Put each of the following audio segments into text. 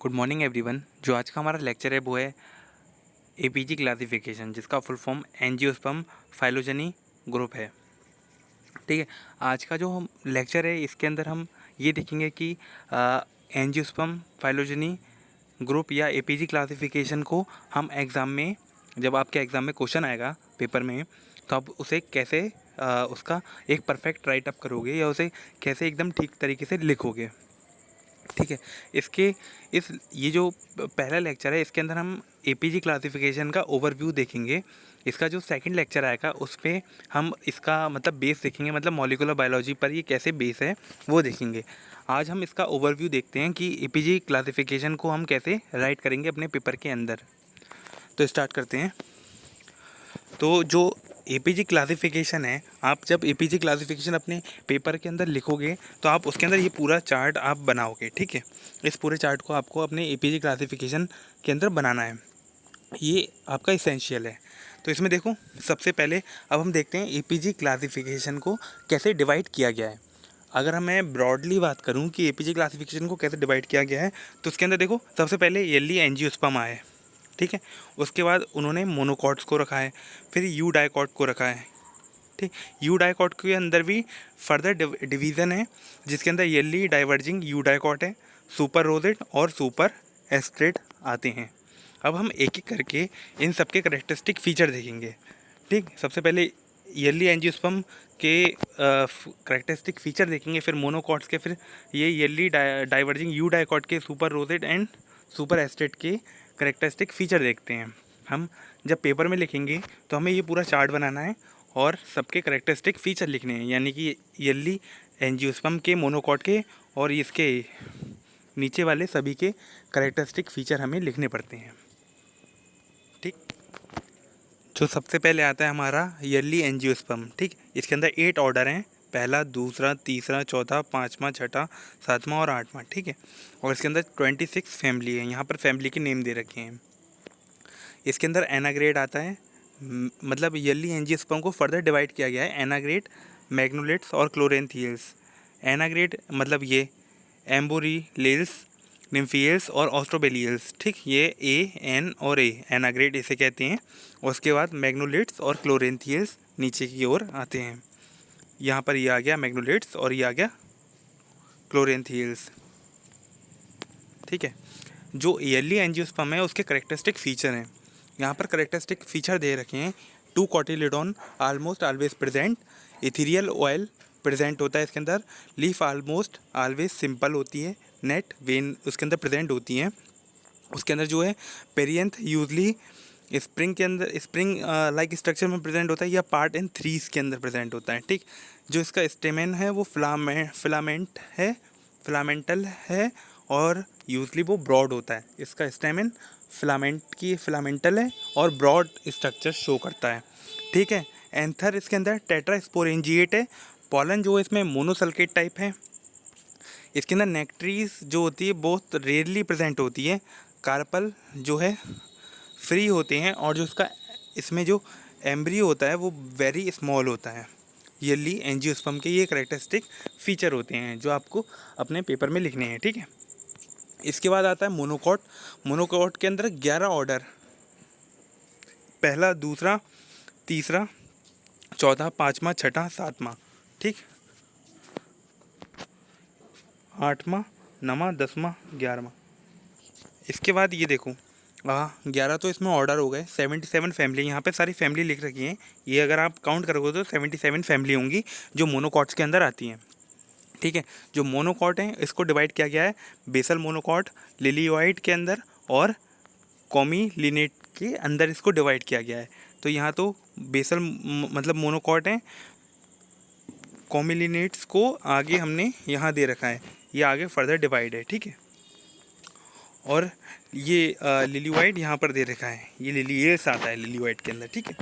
Good morning everyone. जो आज का हमारा लेक्चर है वो है एपीजी क्लासिफिकेशन, जिसका full form angiosperm phylogeny group है। ठीक है, आज का जो हम लेक्चर है इसके अंदर हम ये देखेंगे कि एंजियोस्पर्म फाइलोजेनी ग्रुप या एपीजी क्लासिफिकेशन को हम एग्ज़ाम में, जब आपके एग्ज़ाम में क्वेश्चन आएगा पेपर में, तो आप उसे कैसे उसका एक परफेक्ट राइट अप करोगे या उसे कैसे एकदम ठीक तरीके से लिखोगे। ठीक है, इसके ये जो पहला लेक्चर है इसके अंदर हम एपीजी क्लासिफिकेशन का ओवरव्यू देखेंगे। इसका जो सेकंड लेक्चर आएगा उस पे हम इसका मतलब बेस देखेंगे, मतलब मॉलिक्यूलर बायोलॉजी पर ये कैसे बेस है वो देखेंगे। आज हम इसका ओवरव्यू देखते हैं कि एपीजी क्लासिफिकेशन को हम कैसे राइट करेंगे अपने पेपर के अंदर। तो स्टार्ट करते हैं। तो जो एपीजी क्लासिफिकेशन है, आप जब एपीजी क्लासिफिकेशन अपने पेपर के अंदर लिखोगे तो आप उसके अंदर ये पूरा चार्ट आप बनाओगे। ठीक है, इस पूरे चार्ट को आपको अपने एपीजी क्लासिफिकेशन के अंदर बनाना है, ये आपका इसेंशियल है। तो इसमें देखो, सबसे पहले अब हम देखते हैं एपीजी क्लासिफिकेशन को कैसे डिवाइड किया गया है। अगर मैं ब्रॉडली बात करूं कि एपीजी क्लासिफिकेशन को कैसे डिवाइड किया गया है, तो उसके अंदर देखो सबसे पहले येली एंजियोस्पर्म है। ठीक है, उसके बाद उन्होंने मोनोकॉट्स को रखा है, फिर यू डाइकॉट को रखा है। ठीक, यू डाइकॉट के अंदर भी फर्दर डिवीज़न है, जिसके अंदर येली डाइवर्जिंग यू डाइकॉट है, सुपर रोजेट और सुपर एस्ट्रेट आते हैं। अब हम एक एक करके इन सबके करेक्टरिस्टिक फीचर देखेंगे। ठीक, सबसे पहले येली एंजियोस्पर्म के करेक्टरिस्टिक फीचर देखेंगे, फिर मोनोकॉट्स के, फिर ये येली डाइवर्जिंग यू डाइकॉट के, सुपर रोजेट एंड सुपर एस्ट्रेट के करेक्टरिस्टिक फीचर देखते हैं। हम जब पेपर में लिखेंगे तो हमें ये पूरा चार्ट बनाना है और सबके करेक्टरिस्टिक फीचर लिखने हैं, यानी कि येली एंजियोस्पर्म के, मोनोकॉट के और इसके नीचे वाले सभी के करेक्टरिस्टिक फीचर हमें लिखने पड़ते हैं। ठीक, जो सबसे पहले आता है हमारा येली एंजियोस्पर्म। ठीक, इसके अंदर 8 ऑर्डर हैं, पहला, दूसरा, तीसरा, चौथा, पाँचवा, छठा, सातवां और आठवां। ठीक है, और इसके अंदर 26 फैमिली है, यहाँ पर फैमिली के नेम दे रखे हैं। इसके अंदर एनाग्रेड आता है, मतलब येली एंजियोस्पर्म को फर्दर डिवाइड किया गया है एनाग्रेड, मैग्नोलेट्स और क्लोरेंथियल्स। एनाग्रेड मतलब ये एम्बोरिलेल्स, निम्फियल्स और ऑस्ट्रोबेलियल्स। ठीक, ये ए, एन और ए, एनाग्रेड इसे कहते हैं। उसके बाद मैग्नोलेट्स और क्लोरेंथियल्स नीचे की ओर आते हैं। यहाँ पर ये आ गया मैग्नोलेट्स और ये आ गया क्लोरेंथियल्स। ठीक है, जो येली एंजियोस्पर्म है उसके करेक्टरिस्टिक फीचर हैं, यहाँ पर करेक्टरिस्टिक फीचर दे रखे हैं। 2 cotyledon almost always present, ethereal oil present होता है इसके अंदर, लीफ ऑलमोस्ट ऑलवेज सिंपल होती है, नेट वेन उसके अंदर प्रेजेंट होती हैं। उसके अंदर जो है पेरियंथ यूजली स्प्रिंग के अंदर, स्प्रिंग लाइक स्ट्रक्चर में प्रेजेंट होता है या पार्ट इन थ्रीज के अंदर प्रेजेंट होता है। ठीक, जो इसका स्टेमेन है वो फिलामेंटल है और यूजली वो ब्रॉड होता है। इसका स्टेमेन फिलामेंटल है और ब्रॉड स्ट्रक्चर शो करता है। ठीक है, एंथर इसके अंदर टेट्रास्पोरेंजिएट है, पॉलन जो इसमें मोनोसल्केट टाइप है। इसके अंदर नेक्ट्रीज जो होती है बहुत रेयरली प्रेजेंट होती है, कार्पल जो है फ्री होते हैं, और जो इसमें जो एम्ब्रियो होता है वो वेरी स्मॉल होता है। येली एंजियोस्पर्म के ये करेक्टरिस्टिक फीचर होते हैं जो आपको अपने पेपर में लिखने हैं। ठीक है, इसके बाद आता है मोनोकॉट। मोनोकॉट के अंदर 11 ऑर्डर, पहला, दूसरा, तीसरा, चौथा, पाँचवा, छठा, सातवां। ठीक, आठवां, नौवां, 10वां, 11वां। इसके बाद ये देखो, 11 तो इसमें ऑर्डर हो गए, 77 फैमिली, यहाँ पे सारी फैमिली लिख रखी हैं। ये अगर आप काउंट करोगे तो 77 फैमिली होंगी जो मोनोकॉट्स के अंदर आती हैं। ठीक है, जो मोनोकॉट हैं इसको डिवाइड किया गया है बेसल मोनोकॉट, लिलियोइड के अंदर और कॉमिलिनेट के अंदर इसको डिवाइड किया गया है। तो यहाँ तो बेसल मतलब मोनोकॉट हैं, कॉमिलिनेट्स को आगे हमने यहाँ दे रखा है, ये आगे फर्दर डिवाइड है। ठीक है, और ये लिलियोइड यहाँ पर दे रखा है, ये लिलियस आता है लिलियोइड के अंदर। ठीक है,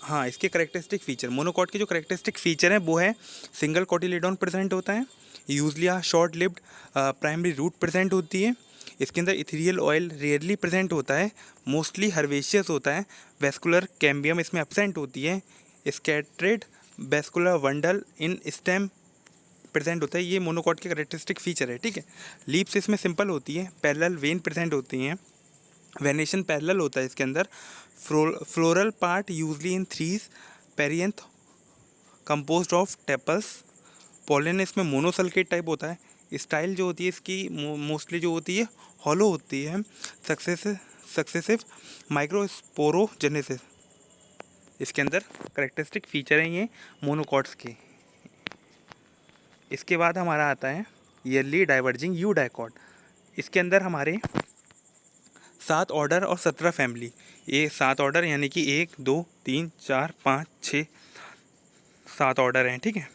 हाँ, इसके करेक्टरिस्टिक फीचर, मोनोकॉट के जो करेक्टरिस्टिक फीचर हैं वो है सिंगल कोटिलेडॉन प्रेजेंट होता है, usually short lived primary root present होती है। इसके अंदर इथेरियल ऑयल रेयरली प्रेजेंट होता है, मोस्टली हर्वेशियस होता है, वेस्कुलर कैम्बियम इसमें एब्सेंट होती है, स्कैटरेड वेस्कुलर वंडल इन स्टेम प्रेजेंट होता है, ये मोनोकॉट के करेक्टरिस्टिक फीचर है, ठीक है। लीप्स इसमें सिंपल होती है, पैरेलल वेन प्रेजेंट होती हैं, वेनेशन पैरेलल होता है इसके अंदर, floral part usually in threes, perianth composed of tepals, pollen इसमें मोनोसल्केट टाइप होता है, स्टाइल जो होती है इसकी मोस्टली जो होती है हॉलो होती है, सक्सेसिव माइक्रोस्पोरोजेनेसिस इसके अंदर करेक्टरिस्टिक फीचर हैं ये मोनोकॉट्स के। इसके बाद हमारा आता है ईयरली डाइवर्जिंग यू डाइकॉट। इसके अंदर हमारे 7 ऑर्डर और 17 फैमिली, ये 7 ऑर्डर यानी कि 1 2 3 4 5 6 7 ऑर्डर हैं, ठीक है।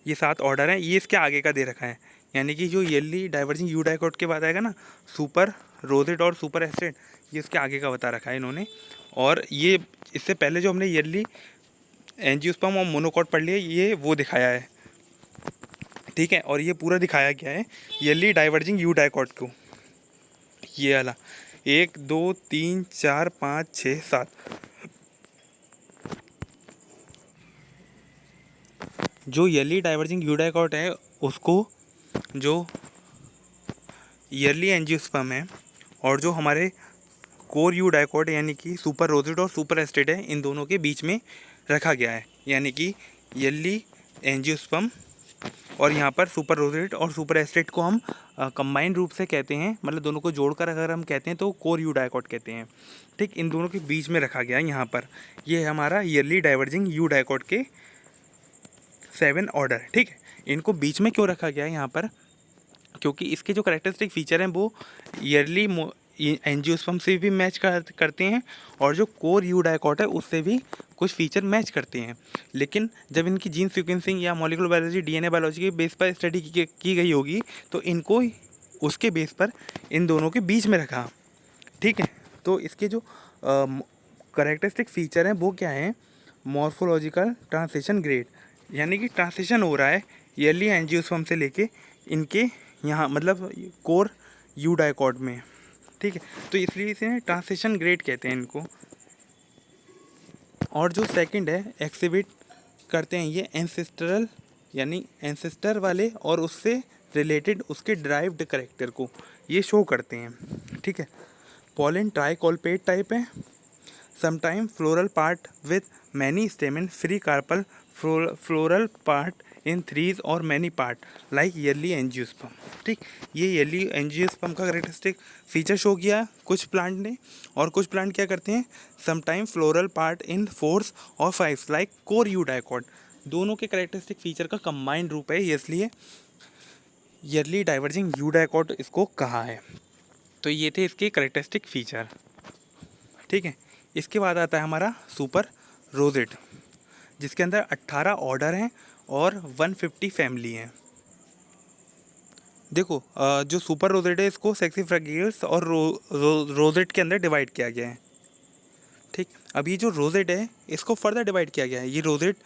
ये 7 ऑर्डर हैं, ये इसके आगे का दे रखा है, यानी कि जो ईयरली डाइवर्जिंग यू डाइकॉट के बाद आएगा ना, सुपर रोजेट और सुपर एस्टेट, ये इसके आगे का बता रखा है इन्होंने। और ये इससे पहले जो हमने ईयरली एंजियोस्पर्म और मोनोकॉट पढ़ लिया, ये वो दिखाया है, ठीक है। और ये पूरा दिखाया गया है ईयरली डाइवर्जिंग यू डाइकॉट को, ये वाला 1 2 3 4 5 6 7। जो ईयरली डाइवर्जिंग यू डाइकॉट है उसको जो ईयरली एंजियोस्पर्म है और जो हमारे कोर यू डाइकॉट यानी कि सुपर रोजेट और सुपर एस्टेट है, इन दोनों के बीच में रखा गया है, यानी कि ईयरली एंजियोस्पर्म और यहाँ पर सुपर रोजेट और सुपर एस्टेट को हम कंबाइन रूप से कहते हैं, मतलब दोनों को जोड़कर अगर हम कहते हैं तो कोर यू डाइकॉट कहते हैं, ठीक। इन दोनों के बीच में रखा गया है यहाँ पर, ये है हमारा ईयरली डाइवर्जिंग यू डाइकॉट के 7 ऑर्डर, ठीक है। इनको बीच में क्यों रखा गया है यहाँ पर, क्योंकि इसके जो करेक्टरिस्टिक फीचर हैं वो ईयरली एंजियोस्पर्म से भी मैच करते हैं और जो कोर यू डाइकॉट है उससे भी कुछ फीचर मैच करते हैं। लेकिन जब इनकी जीन सीक्वेंसिंग या मॉलिक्यूलर बायोलॉजी डीएनए बायोलॉजी के बेस पर स्टडी की गई होगी तो इनको उसके बेस पर इन दोनों के बीच में रखा, ठीक है। तो इसके जो करेक्टरिस्टिक फीचर हैं वो क्या है, मॉर्फोलॉजिकल ट्रांसलेशन ग्रेड, यानी कि ट्रांसलेशन हो रहा है ईयरली एंजियोस्पर्म से लेके इनके यहाँ मतलब कोर यू डाइकॉट में, ठीक है। तो इसलिए इसे ट्रांसलेशन ग्रेड कहते हैं इनको। और जो सेकंड है एक्सिबिट करते हैं ये एंसेस्ट्रल यानी एंसेस्टर वाले और उससे रिलेटेड उसके ड्राइव्ड करेक्टर को ये शो करते हैं, ठीक है। पॉलन ट्राइकॉल्पेट टाइप है, sometime floral part with many stamen, free carpel floral part in threes और many part like early angiosperm, ठीक। ये ईयरली एंजियोस्पर्म का करेक्टरिस्टिक फीचर शो किया कुछ प्लांट ने, और कुछ प्लांट क्या करते हैं, समटाइम फ्लोरल पार्ट इन 4 और 5 लाइक कोर यू डाइकॉट। दोनों के करेक्टरिस्टिक फीचर का कंबाइंड रूप है, इसलिए ईयरली डाइवर्जिंग यू डाइकॉट इसको कहा है। तो ये थे इसके करेक्टरिस्टिक फीचर, ठीक है। इसके बाद आता है हमारा सुपर रोजेट, जिसके अंदर 18 ऑर्डर हैं और 150 फैमिली हैं। देखो जो सुपर रोजेट है इसको सेक्सीफ्रैगिल्स और रोजेट के अंदर डिवाइड किया गया है, ठीक। अब ये जो रोजेट है इसको फर्दर डिवाइड किया गया है। ये रोजेट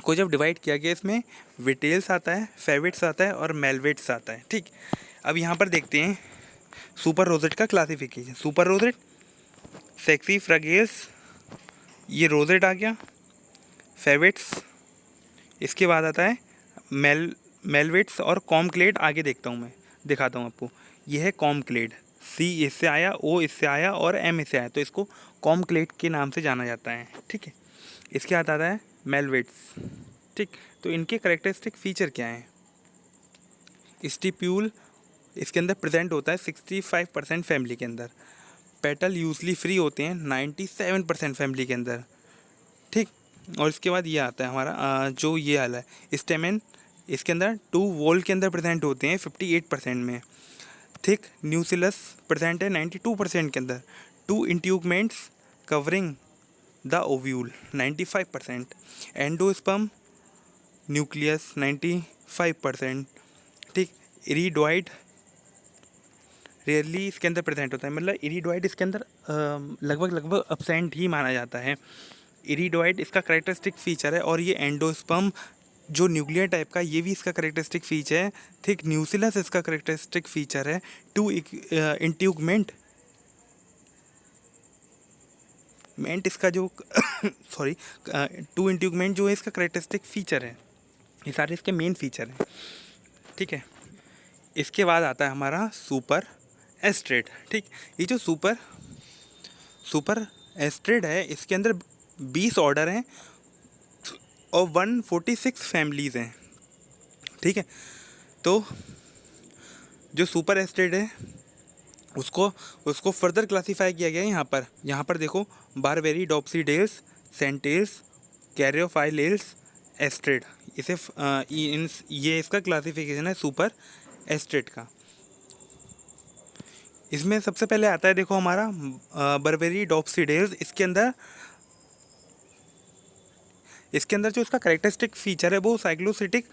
को जब डिवाइड किया गया इसमें विटेल्स आता है, फेविट्स आता है और मेलवेट्स आता है, ठीक। अब यहाँ पर देखते हैं सुपर रोजेट का क्लासिफिकेशन। सुपर रोजेट, सेक्सीफ्रैगिल्स, ये रोजेट आ गया, फेविट्स, इसके बाद आता है मेलवेट्स और कॉमक्लेड। आगे देखता हूँ मैं, दिखाता हूँ आपको। यह है कॉमक्लेड, सी इससे आया, ओ इससे आया और एम इससे आया, तो इसको कॉमक्लेड के नाम से जाना जाता है, ठीक है। इसके बाद आता है मेलवेट्स, ठीक। तो इनके करेक्टरिस्टिक फीचर क्या हैं, स्टिप्यूल इसके अंदर प्रेजेंट होता है 65% फैमिली के अंदर, पेटल यूजली फ्री होते हैं 97% फैमिली के अंदर, ठीक। और इसके बाद ये आता है हमारा जो ये वाला है स्टेमेन, इसके अंदर 2 वोल के अंदर प्रेजेंट होते हैं 58% में, थिक न्यूसिलस प्रेजेंट है 92% के अंदर, 2 integuments covering the ovule 95%, endosperm nucleus 95%, ठीक। इरिडोइड रेयरली इसके अंदर प्रेजेंट होता है, मतलब इरिडोइड इसके अंदर लगभग अब्सेंट ही माना जाता है। इरिडोइड इसका करेक्टरिस्टिक फीचर है। और ये एंडोस्पर्म जो न्यूक्लियर टाइप का, ये भी इसका करेक्टरिस्टिक फीचर है, थिक न्यूसिलस इसका करेक्टरिस्टिक फीचर है, 2 इंट्यूगमेंट इसका जो 2 इंट्यूगमेंट जो है इसका करेक्टरिस्टिक फीचर है, ये सारे इसके मेन फीचर हैं, ठीक है। इसके बाद आता है हमारा सुपर एस्ट्रेड, ठीक। ये जो सुपर एस्ट्रेड है, इसके अंदर 20 ऑर्डर हैं और 146 फैमिलीज़ हैं, ठीक है। तो जो सुपर एस्ट्रेड है उसको फर्दर क्लासीफाई किया गया है यहाँ पर देखो, बारबेरी, डॉप्सीडेल्स, सेंटेल्स, कैरियोफाइलेल्स, एस्ट्रेड। ये इसका क्लासिफिकेशन है सुपर एस्ट्रेड का। इसमें सबसे पहले आता है देखो हमारा बारबेरी डॉप्सीडेल्स। इसके अंदर जो इसका करेक्टरिस्टिक फीचर है वो साइक्लोसिटिक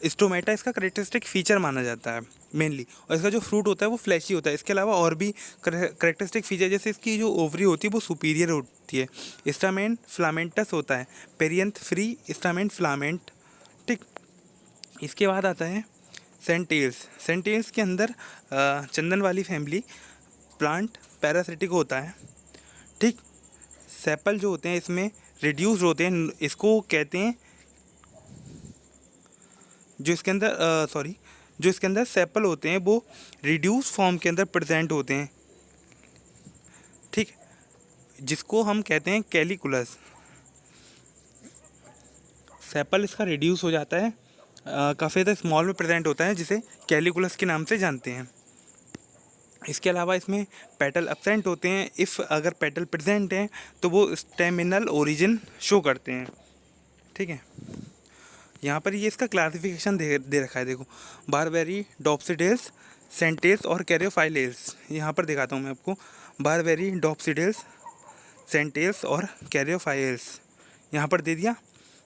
स्टोमेटा इसका करेक्टरिस्टिक फीचर माना जाता है मेनली, और इसका जो फ्रूट होता है वो फ्लैशी होता है। इसके अलावा और भी करेक्टरिस्टिक फीचर, जैसे इसकी जो ओवरी होती है वो सुपीरियर होती है, स्टामेन फ्लामेंटस होता है, पेरियंथ फ्री स्टामेन फ्लामेंट, ठीक। इसके बाद आता है सेंटेल्स के अंदर चंदन वाली फैमिली प्लांट पैरासिटिक होता है, ठीक। सेपल जो होते हैं इसमें रिड्यूस्ड होते हैं, इसको कहते हैं जो इसके अंदर सेपल होते हैं वो रिड्यूस फॉर्म के अंदर प्रेजेंट होते हैं, ठीक, जिसको हम कहते हैं कैलिकुलस। सेपल इसका रिड्यूस हो जाता है, काफ़ी ज़्यादा स्मॉल में प्रेजेंट होता है, जिसे कैलिकुलस के नाम से जानते हैं। इसके अलावा इसमें पेटल एब्सेंट होते हैं। अगर पेटल प्रेजेंट हैं तो वो स्टेमिनल ओरिजिन शो करते हैं, ठीक है। यहाँ पर ये इसका क्लासिफिकेशन दे रखा है देखो, बारबेरी, डॉप्सीडेल्स, सेंटेल्स और कैरियोफाइलेल्स। यहाँ पर दिखाता हूँ मैं आपको, बारबेरी, डॉप्सीडेल्स, सेंटेल्स और कैरियोफाइलेल्स यहाँ पर दे दिया।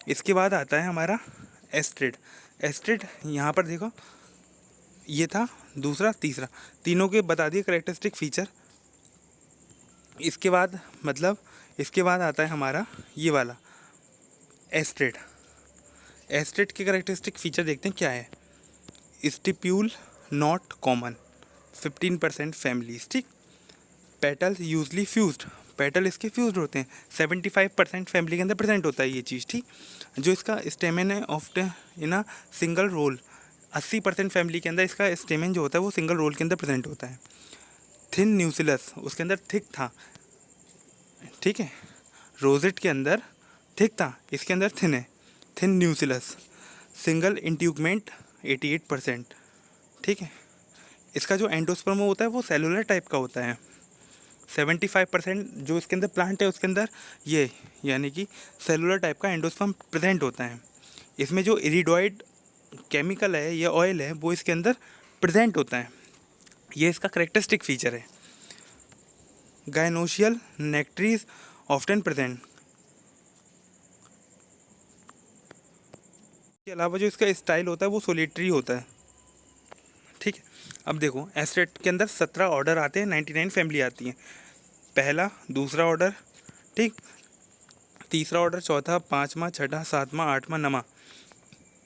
इसके बाद आता है हमारा एस्ट्रेड यहाँ पर देखो, ये था दूसरा, तीसरा, तीनों के बता दिए करेक्टरिस्टिक फीचर। इसके बाद आता है हमारा ये वाला एस्ट्रेड के करेक्टरिस्टिक फीचर देखते हैं क्या है। स्टिप्यूल नॉट कॉमन, 15% फैमिलीज, ठीक। पेटल्स यूजली फ्यूज्ड, पेटल इसके फ्यूज्ड होते हैं, 75% फैमिली के अंदर प्रेजेंट होता है ये चीज़, ठीक। जो इसका स्टेमेन है often in a single roll, 80% family के अंदर इसका स्टेमेन जो होता है वो सिंगल रोल के अंदर प्रेजेंट होता है। थिन न्यूसिलस, उसके अंदर थिक था, ठीक है। रोजेट के अंदर थिक था, इसके अंदर थिन है, थिन न्यूसिलस। सिंगल इंट्यूगमेंट 88%, ठीक है। इसका जो एंडोस्पर्म होता है वो सेलुलर टाइप का होता है। 75% जो इसके अंदर प्लांट है उसके अंदर ये यानी कि सेलुलर टाइप का एंडोस्पर्म प्रेजेंट होता है। इसमें जो इरिडोइड केमिकल है या ऑयल है वो इसके अंदर प्रेजेंट होता है, ये इसका करेक्टरिस्टिक फीचर है। गायनोशियल नेक्ट्रीज ऑफ्टन प्रेजेंट। के अलावा जो इसका स्टाइल होता है वो सोलिटरी होता है, ठीक है। अब देखो एस्ट्रेड के अंदर 17 ऑर्डर आते हैं, 99 फैमिली आती हैं। पहला, दूसरा ऑर्डर, ठीक, तीसरा ऑर्डर, चौथा, पाँचवा, छठा, सातवां, आठवां, नवां,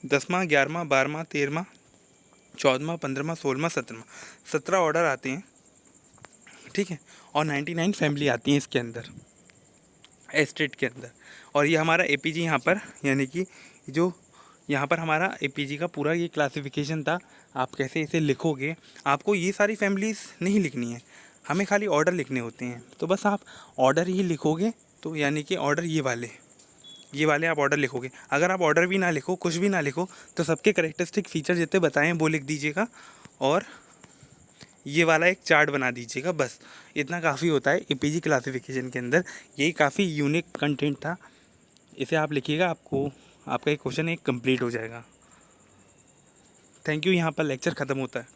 10वां, 11वां, 12वां, 13वां, 14वां, 15वां, 16वां, 17वां, 17 ऑर्डर आते हैं, ठीक है। और 99 फैमिली आती हैं इसके अंदर, एस्ट्रेड के अंदर। और ये हमारा एपीजी यहाँ पर, यानी कि जो यहाँ पर हमारा एपीजी का पूरा ये क्लासिफिकेशन था। आप कैसे इसे लिखोगे, आपको ये सारी फैमिलीज़ नहीं लिखनी है, हमें खाली ऑर्डर लिखने होते हैं। तो बस आप ऑर्डर ही लिखोगे, तो यानी कि ऑर्डर ये वाले आप ऑर्डर लिखोगे। अगर आप ऑर्डर भी ना लिखो, कुछ भी ना लिखो, तो सबके करेक्टरिस्टिक फीचर जितने बताएं वो लिख दीजिएगा और ये वाला एक चार्ट बना दीजिएगा, बस इतना काफ़ी होता है एपीजी क्लासिफिकेशन के अंदर। यही काफ़ी यूनिक कंटेंट था, इसे आप लिखिएगा, आपका एक क्वेश्चन एक कंप्लीट हो जाएगा। Thank you. यहाँ पर लेक्चर ख़त्म होता है।